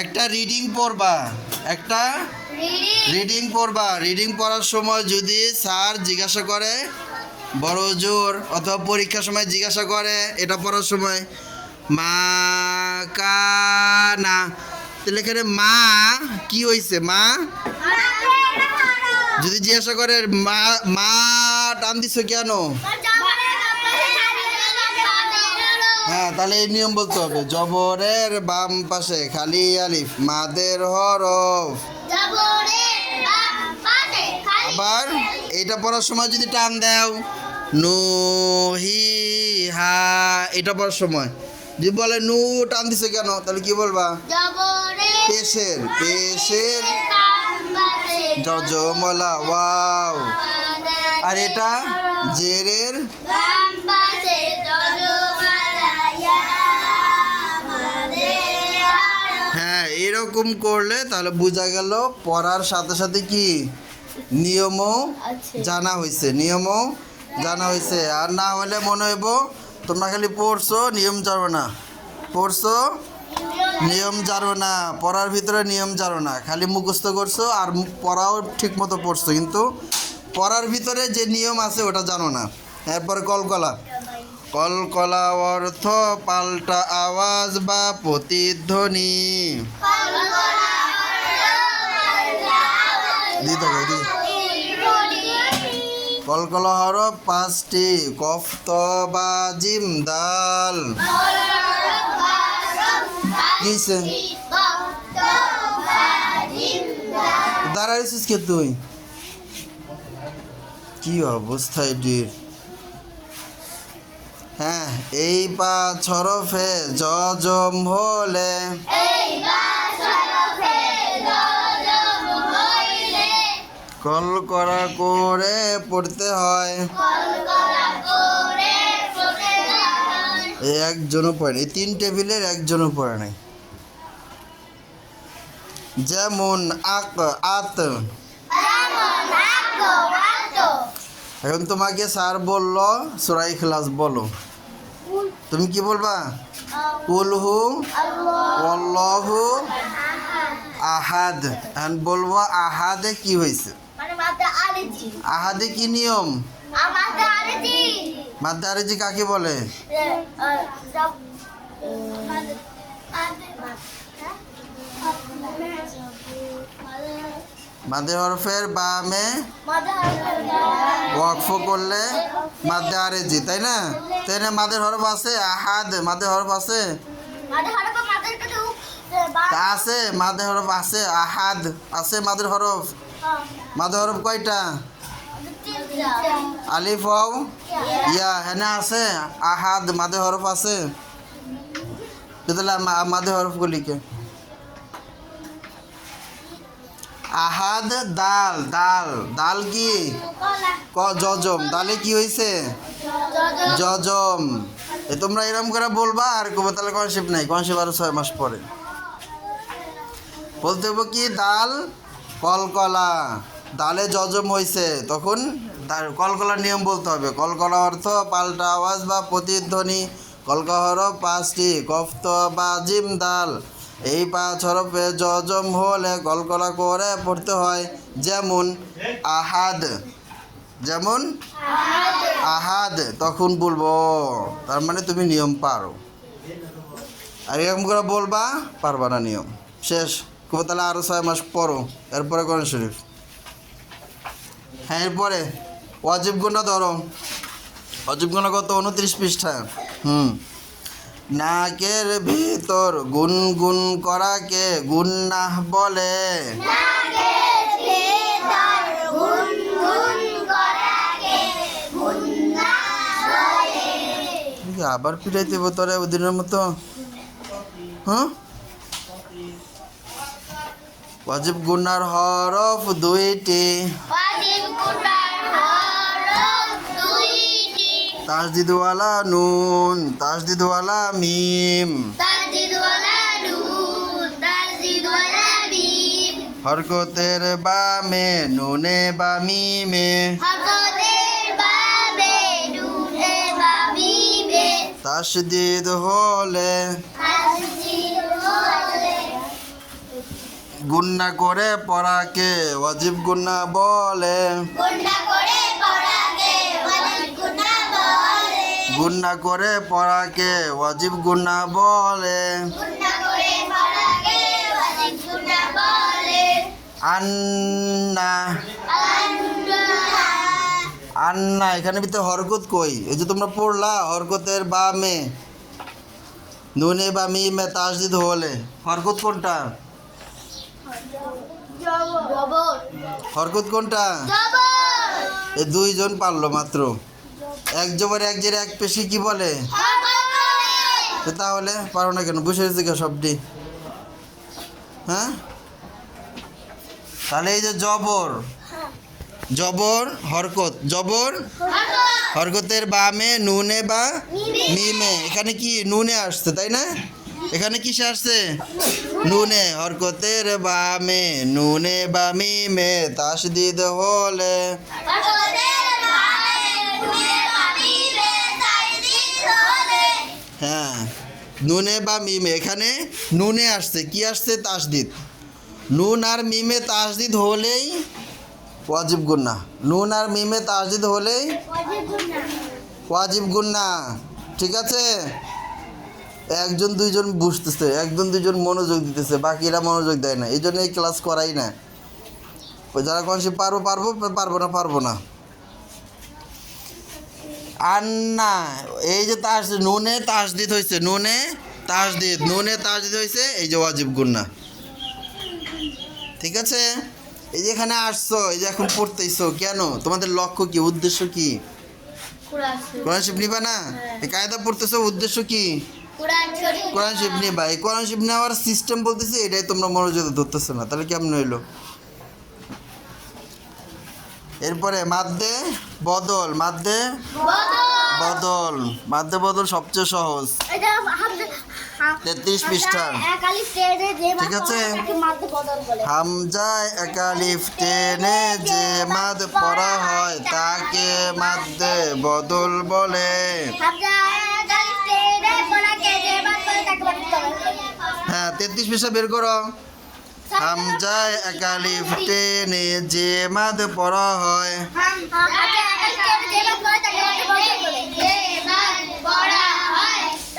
একটা রিডিং পড়বা, একটা রিডিং পড়বা। রিডিং পড়ার সময় যদি স্যার জিজ্ঞাসা করে বড় জোর অথবা পরীক্ষার সময় জিজ্ঞাসা করে এটা পড়ার সময় মা কানা, তাহলে এখানে মা কি হয়েছে? মা যদি জিজ্ঞাসা করে মা মা টান দিছো কেন? হ্যাঁ, তাহলে এই নিয়ম বলতে হবে, জবরের বাম পাশে খালি আলিফ, মাদের হরফ। আবার এটা পড়ার সময় যদি টান দাও নুহি হা, এটা পড়ার সময় যদি বলে নু টান দিছে কেন, তাহলে কি বলবা? পেশের পেশের জজমলা ওয়াও। আর এটা জেরের হ্যাঁ, এরকম করলে তাহলে বোঝা গেল পড়ার সাথে সাথে কি নিয়মও জানা হয়েছে, নিয়মও জানা হয়েছে। আর না হলে মনে হইব তোমরা খালি পড়ছো নিয়ম জানো না, পড়ছো নিয়ম জানো না, পড়ার ভিতরে নিয়ম জানো না, খালি মুখস্থ করছো আর পড়াও ঠিক মতো পড়ছো, কিন্তু পড়ার ভিতরে যে নিয়ম আছে ওটা জানো না। এরপর কলকলা। কলকলা অর্থ পাল্টা আওয়াজ বা প্রতিধ্বনি। কলকলা হরফ 5টি, কফ ত বা জিম দাল। কিছে দাঁড়াইছিস কে তুই? কি অবস্থা এটির? হ্যাঁ, এই 5 হরফে জজম হলে কলকলা করে পড়তে হয়। একজনও পড়ে নাই, 3 টেবিলের একজনও পড়ে নাই। যেমন আক আত। এখন তোমাকে স্যার বলল সূরা ইখলাস বলো, তুমি কি বলবা? কুলহু আল্লাহু আহাদ। এখন বলবো আহাদে কি হয়েছে? আহাদে কি নিয়ম? মাদ্দে আরেজি কাকে বলে? মাদ্দে হরফের বামে ওয়াকফ করলে মাদ্দে আরেজি, তাই না? তাই না? মাদের হরফ আছে আহাদ, মাদের হরফ আছে আছে, মাদের হরফ আছে আহাদ আছে, মাদের হরফ। মাদের হরফ কয়টা? আলিফ ওয়াও ইয়া, হেনা আছে আহাদ, মাদের হরফ আছে। তাহলে মাদের হরফগুলি কে? আহাদ দাল, দাল দাল কি জজম, দালে কি হয়েছে? জজম। তোমরা এরকম করে বলবা আর কবে, তাহলে কনসেপ্ট নাই, কনসেপ্ট আরো 6 মাস পরে বলতে হবে কি দাল কলকলা, দালে জজম হয়েছে তখন কলকলার নিয়ম বলতে হবে। কলকলা অর্থ পাল্টা আওয়াজ বা প্রতিধ্বনি। কলকলা হরফ 5টি, কফ ত বা জিম দাল। এই 5 হরফে জজম হলে কলকলা করে পড়তে হয়। যেমন আহাদ, যেমন আহাদ, তখন বলবো, তার মানে তুমি নিয়ম পারো। আর এরকম করে বলবা, পারবা না নিয়ম শেষ। তাহলে আরো 6 মাস পড়ো, এরপরে কোরআন শরীফ। হ্যাঁ, এরপরে ওয়াজিব গুণা ধরো। ওয়াজিব গুণা কত? 29 পৃষ্ঠা। নাকের ভিতর গুনগুন করাকে গুন্নাহ বলে। আবার পিটাই দেবো তোরা ওদিনের মতো। হ্যাঁ, ওয়াজিব গুনার হরফ 2টি, তাসদিদওয়ালা নুন, তাসদিদওয়ালা মিম। হরকতের বামে নুনে বা মিমে, তাসদিদ হলে গুন্না করে পড়াকে ওয়াজিব গুন্না বলে। গুন্না করে পড়াকে ওয়াজিব গুন্না বলে। আন্না আন্না এখানে ভিতরে হরকত কই? এই যে তোমরা পড়লা হরকতের বামে নুনে বা মিমে তাসদিদ হলে হরকত কোনটা? হরকত কোনটা? এই দুইজন পারলো মাত্র। এক জবর এক জের এক পেশি কি বলে? তাহলে পারো না কেন? বসে রয়েছে সবটি। হ্যাঁ, তাহলে এই যে জবর জবর হরকত জবর হরকতের বামে নুনে বা মিমে, এখানে কি নুনে আসছে তাই না? এখানে কিসে আসছে? নুনে। হরকতের বামে নুনে বা মিমে তাসদিদ হলে হ্যাঁ নুনে বা মিমে, এখানে নুনে আসছে কি আসছে? তাসদিদ। নুন আর মিমে তাসদিদ হলেই ওয়াজিব গুন্না। নুন আর মিমে তাসদিদ হলেই ওয়াজিব গুন্না। ঠিক আছে, একজন দুইজন বুঝতেছে, একজন দুইজন মনোযোগ দিতেছে, বাকিরা মনোযোগ দেয় না, এই জন্য এই ক্লাস করাই না। যারা কোনসি পারবো পারবো, পারবো না পারবো না। আন্না এই যে নুনে তাসদিদ হয়েছে, নুনে তাসদিদ হয়েছে, এই যে ওয়াজিব গুন্না। ঠিক আছে, এই যে এখানে আসছো, এই যে এখন পড়তেইছো, কেন? তোমাদের লক্ষ্য কি, উদ্দেশ্য কি? কোরআন শরীফ নিবা না? এই কায়দা পড়তেছো, উদ্দেশ্য কি? কোরআন শরীফ নিবা। এই কোরআন শরীফ নেওয়ার সিস্টেম বলতেছি, এটাই তোমরা মনোযোগ ধরতেছো না, তাহলে কেমন হইলো? এরপরে মাদ্দে বদল, মাদ্দে বদল, মাদ্দে বদল সবচেয়ে সহজ, 33 পৃষ্ঠা। ঠিক আছে, হামজায় একালিফ টেনে যে মাদ পড়া হয় তাকে মাদ্দে বদল বলে। হ্যাঁ, 33 পৃষ্ঠা বের করো। হামজায় একালিফ টেনে যে মাদ পড়া হয়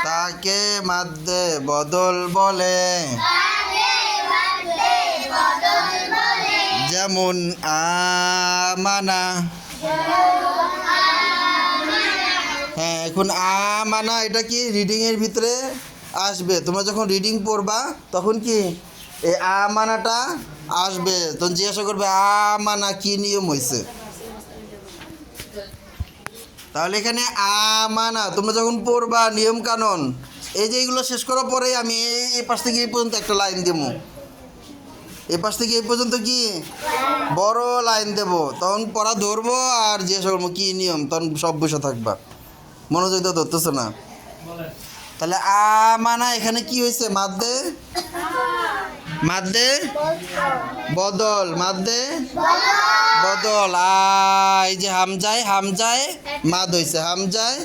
তাকে মাদ্দে বদল বলে। যেমন আমানা। হ্যাঁ, এখন আমানা এটা কি রিডিং এর ভিতরে আসবে। তোমরা যখন রিডিং পড়বা তখন কি এই আমানাটা আসবে, তখন জিজ্ঞাসা করবে আমানা কি নিয়ম হয়েছে। তাহলে এখানে আমানা তোমরা যখন পড়বা নিয়ম কানুন, এই যে এইগুলো শেষ করার পরে আমি এই পাশ থেকে এই পর্যন্ত একটা লাইন দেবো, এই পাশ থেকে এই পর্যন্ত কি বড় লাইন দেব, তখন পড়া ধরবো আর জিজ্ঞাসা করবো কী নিয়ম, তখন সব বসে থাকবা, মনোযোগ দিয়ে ধরতেছে না। তাহলে আমানা এখানে কি হয়েছে? মাদ্দে মাদ্দে বদল, মাদ্দে বদল। এই যে হামজায় মাদ হয়েছে, হামজায়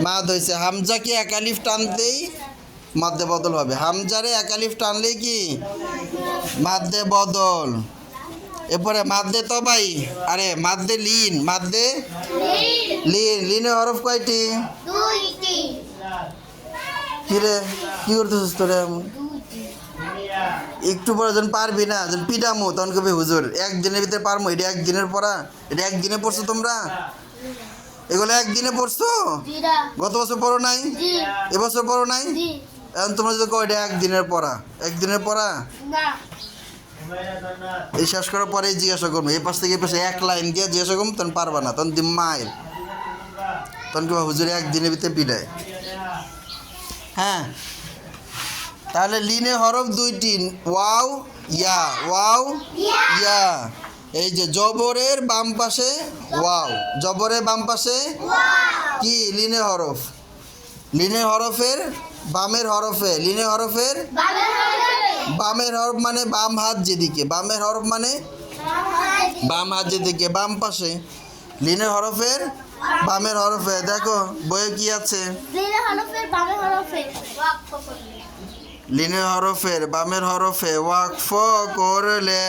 মাদ হয়েছে, হামজাকে একালিফ টানতেই মাদ্দে বদল হবে। হামজারে একালিফ টানলেই কি মাদ্দে বদল। এরপরে মাদ্দে তবাই, আরে মাদ্দে লিন, মাদ্দে লিনের হরফ কয়টি? কিরে কি করতেছিস তোরে? একটু পরে যখন পারবি না, যখন পিটামো তখন কবি হুজুর একদিনের ভিতরে পারবো, এটা একদিনের পড়া, এটা একদিনে পড়ছো তোমরা? এগুলো একদিনে পড়ছো? গত বছর পড়ো নাই? এবছর পড়ো নাই? এখন তোমরা যদি কো এটা একদিনের পড়া, একদিনের পড়া এই শেষ করার পরে জিজ্ঞাসা করবো, এই পাশ থেকে এই পাশে এক লাইন দিয়ে জিজ্ঞাসা করবো, তখন পারবা না, তখন মাইল, তখন কি হুজুরে একদিনের ভিতরে পিটায়। হ্যাঁ, তাহলে লিনে হরফ দুইটি, ওয়াও ইয়া, ওয়াও ইয়া। এই যে জবরের বাম পাশে ওয়াও, জবরের বাম পাশে কি লিনে হরফ, লিনে হরফের বামের হরফে, লিনে হরফের বামের হরফ মানে বাম হাত যেদিকে, বামের হরফ মানে বাম হাত যেদিকে, বাম পাশে লিনে হরফের বামের হরফে। দেখো বইয়ে কি আছে? লিনের হরফের বামের হরফে ওয়াকফ করলে,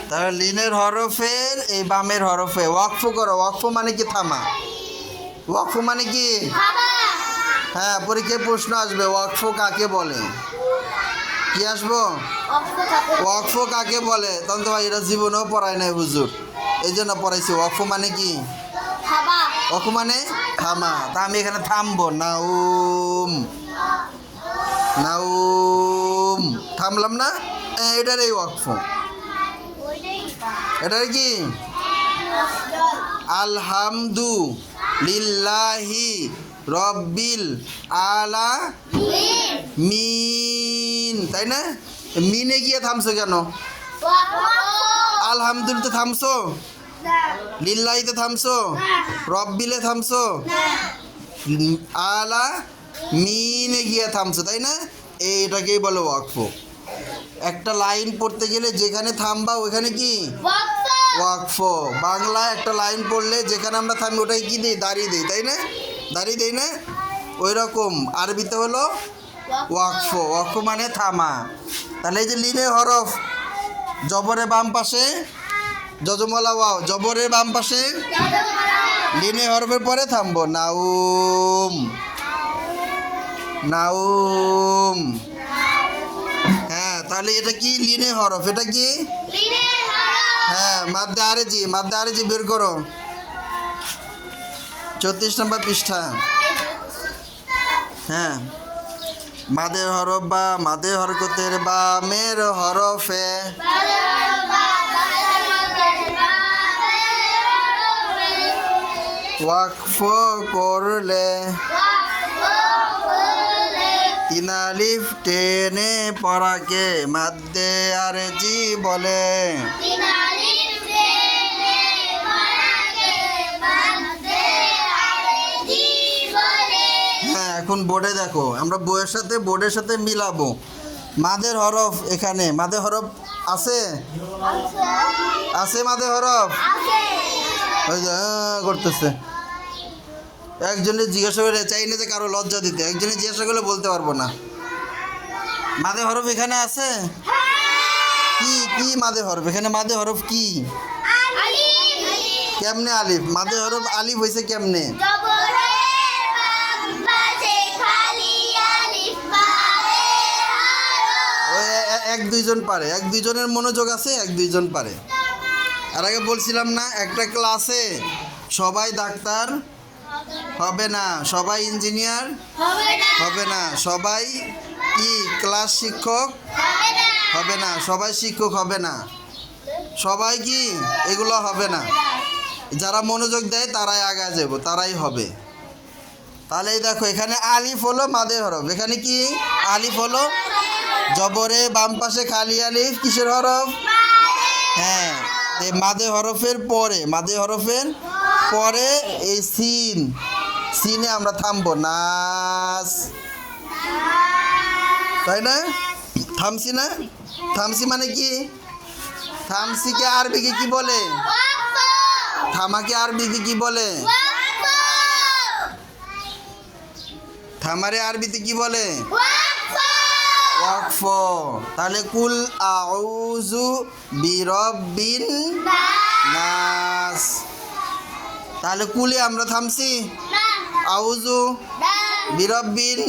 তাহলে লিনের হরফের এই বামের হরফে ওয়াকফ করো। ওয়াকফ মানে কি? থামা। ওয়াকফ মানে কি? হ্যাঁ, পরীক্ষায় প্রশ্ন আসবে ওয়াকফ কাকে বলে। কি আসবো? ওয়াকফ কাকে বলে? তখন তো ভাই এটা জীবনেও পড়ায় নাই হুজুর, এই জন্য পড়াইছি। ওয়াকফ মানে কি? ওয়াকফ মানে থামা। তা আমি এখানে থামবো। নাউম, নাউম, থামলাম না? এটার এই ওয়াকফ। এটার কি? আলহামদু লিল্লাহি রব্বিল আলামিন, তাই না? মিনে গিয়ে থামছো কেন? আলহামদুলিল্লাহ থামছো, লিল্লাহিতে থামছো, রব্বিলে থামছো, আলা মিনে গিয়ে থামছো, তাই না? এইটাকেই বলে ওয়াকফ। একটা লাইন পড়তে গেলে যেখানে থামবা ওইখানে কি? ওয়াকফ। বাংলায় একটা লাইন পড়লে যেখানে আমরা থামি ওটাই কি দিই? দাঁড়িয়ে দিই, তাই না? দাঁড়িয়ে দিই না? ওই রকম আরবিতে হলো ওয়াকফ। ওয়াকফ মানে থামা। তাহলে এই যে লিনে হরফ, জবরের বাম পাশে যজমলা ওয়াও, জবরের বাম পাশে লিনে হরফের পরে থামবো। নাউম, নাউম। হ্যাঁ, তাহলে এটা কি? লিনে হরফ। এটা কি? হ্যাঁ, মাদ্দে আরেজি। মাদ্দে আরেজি বের করো, 34 নম্বর পৃষ্ঠা। হ্যাঁ, মাদের হরফ বা মাদের হরকতের বামের হরফে ওয়াকফ করলে, তিন আলিফ টেনে পড়াকে মাদ্দে আরেজি বলে। হ্যাঁ, এখন বোর্ডে দেখো, আমরা বইয়ের সাথে বোর্ডের সাথে মিলাবো। মাদের হরফ, এখানে মাদের হরফ আছে? আছে মাদের হরফ? ওই যে করতেছে। একজনের জিজ্ঞাসা করে, চাই না যে কারো লজ্জা দিতে, একজনের জিজ্ঞাসা করলে বলতে পারবো না। মাদে হরফ এখানে আছে? কি কি মাদে হরফ? এখানে মাদে হরফ কি? কেমনে আলিফ? মাদে হরফ আলিফ হয়েছে কেমনে? ওই এক দুইজন পারে, এক দুইজনের মনোযোগ আছে, এক দুইজন পারে। আর আগে বলছিলাম না, একটা ক্লাসে সবাই ডাক্তার হবে না, সবাই ইঞ্জিনিয়ার হবে না, সবাই কি ক্লাস শিক্ষক হবে না, সবাই শিক্ষক হবে না, সবাই কি এগুলো হবে না। যারা মনোযোগ দেয় তারাই আগে যাব, তারাই হবে। তাহলে এই দেখো, এখানে আলিফ হলো মাদের হরফ। এখানে কি? আলিফ হলো জবরে বাম পাশে খালি আলিফ, কিসের হরফ? হ্যাঁ, মাদে হরফের পরে, মাদে হরফের পরে এই সিন, সিনে আমরা থামবো। নাস, তাই না? থামছি না? থামছি মানে কি? থামসিকে আরবিকে কি বলে? থামাকে আরবিতে কি বলে? থামারে আরবিতে কি বলে? ওয়াকফ। তাহলে কুল আউযু বিরব্বিন নাস, তাহলে কুলে আমরা থামছি? আউযু বিরব্বিন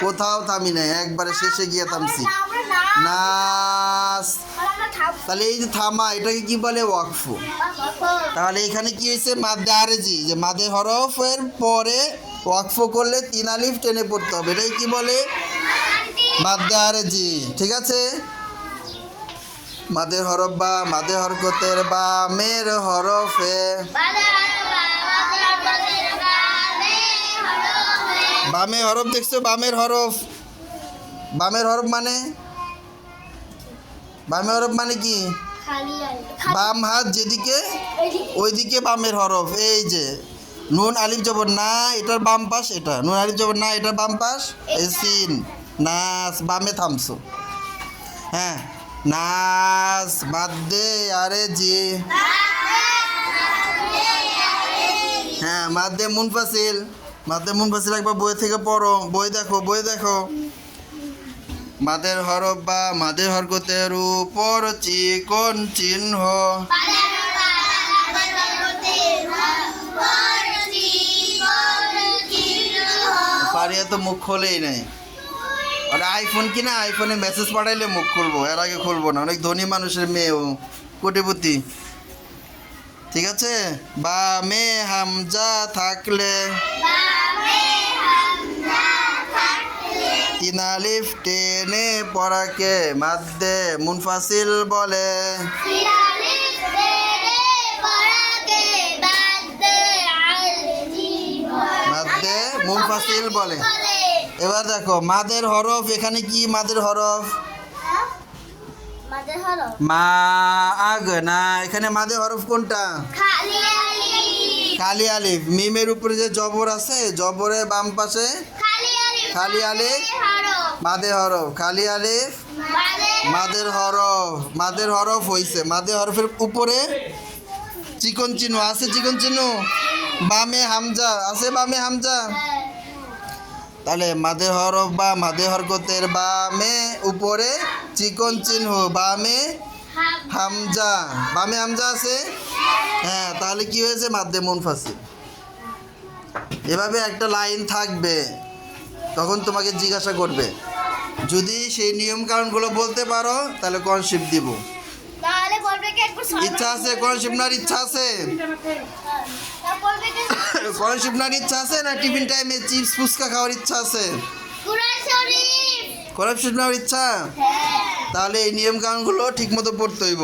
কোথাও থামি নাই, একবারে শেষে গিয়ে থামছি। নাস, তাহলে এই যে থামা, এটাকে কি বলে? ওয়াকফ। তাহলে এখানে কি হয়েছে? মাদ্দে আরেজি, যে মাদে হরফের পরে ওয়াকফ করলে তিন আলিফ টেনে পড়তে হবে, এটাই কি বলে? মাদ্দে আরেজি। ঠিক আছে? মাদের হরফ বা মাদে হরকতের বামের হরফে, বামের হরফ দেখছো? বামের হরফ, বামের হরফ মানে, বামের হরফ মানে কি? বাম হাত যেদিকে ওইদিকে বামের হরফ। এই যে নুন আলিফ জবর না, এটার বাম পাশ, এটা নুন আলিফ জবর না, এটার বাম পাশ, এই সিন। নাস, বামে থামছো। হ্যাঁ, নাস মাদ্দে আরেজি। হ্যাঁ, মাদ্দে মুনফাসিল, মাদ্দে মুনফাসিল একবার বই থেকে পড়ো, বই দেখো। মাদের হরফ বা মাদের হরকতের উপর চিকন চিহ্ন। পারিয়া তো মুখ খোলেই নাই। আর আইফোন কিনা, আইফোনে মেসেজ পাঠাইলে মুখ খুলবো, এর আগে খুলবো না। অনেক ধনী মানুষের মেয়ে ও, কোটিপতি। ঠিক আছে, বা মে হামজা থাকলে, তিন আলিফ টেনে পড়াকে মাদ্দে মুনফাসিল বলে। মাদ্দে মুনফাসিল বলে। এবার দেখো মাদের হরফ, এখানে কি মাদের হরফ? মা আগ না, এখানে মাদের হরফ কোনটা? খালি আলিফ। মিমের উপরে যে জবর আছে, জবরের বাম পাশে খালি আলিফ মাদের হরফ। খালি আলিফ মাদের হরফ। মাদের হরফ হইছে। মাদের হরফের উপরে চিকন চিহ্ন আছে, চিকন চিহ্ন। বামে হামজা আছে, বামে হামজা। তাহলে মাদে হরফ বা মাদে হরকতের বামে উপরে চিকন চিহ্ন, বামে হামজা। বামে হামজা আছে, হ্যাঁ। তাহলে কি হয়েছে? মাদ্দে মুনফাসিল। এভাবে একটা লাইন থাকবে, তখন তোমাকে জিজ্ঞাসা করবে। যদি সেই নিয়ম কারণগুলো বলতে পারো তাহলে কনসেপ্ট দিব। ইচ্ছা আছে কনসেপ্ট নেওয়ার ইচ্ছা আছে? কনসেপ্ট নেওয়ার ইচ্ছা আছে না টিফিন টাইমে চিপস ফুচকা খাওয়ার ইচ্ছা আছে? কনসেপ্ট নেওয়ার ইচ্ছা? তাহলে এই নিয়ম কানুনগুলো ঠিক মতো পড়তে হইব।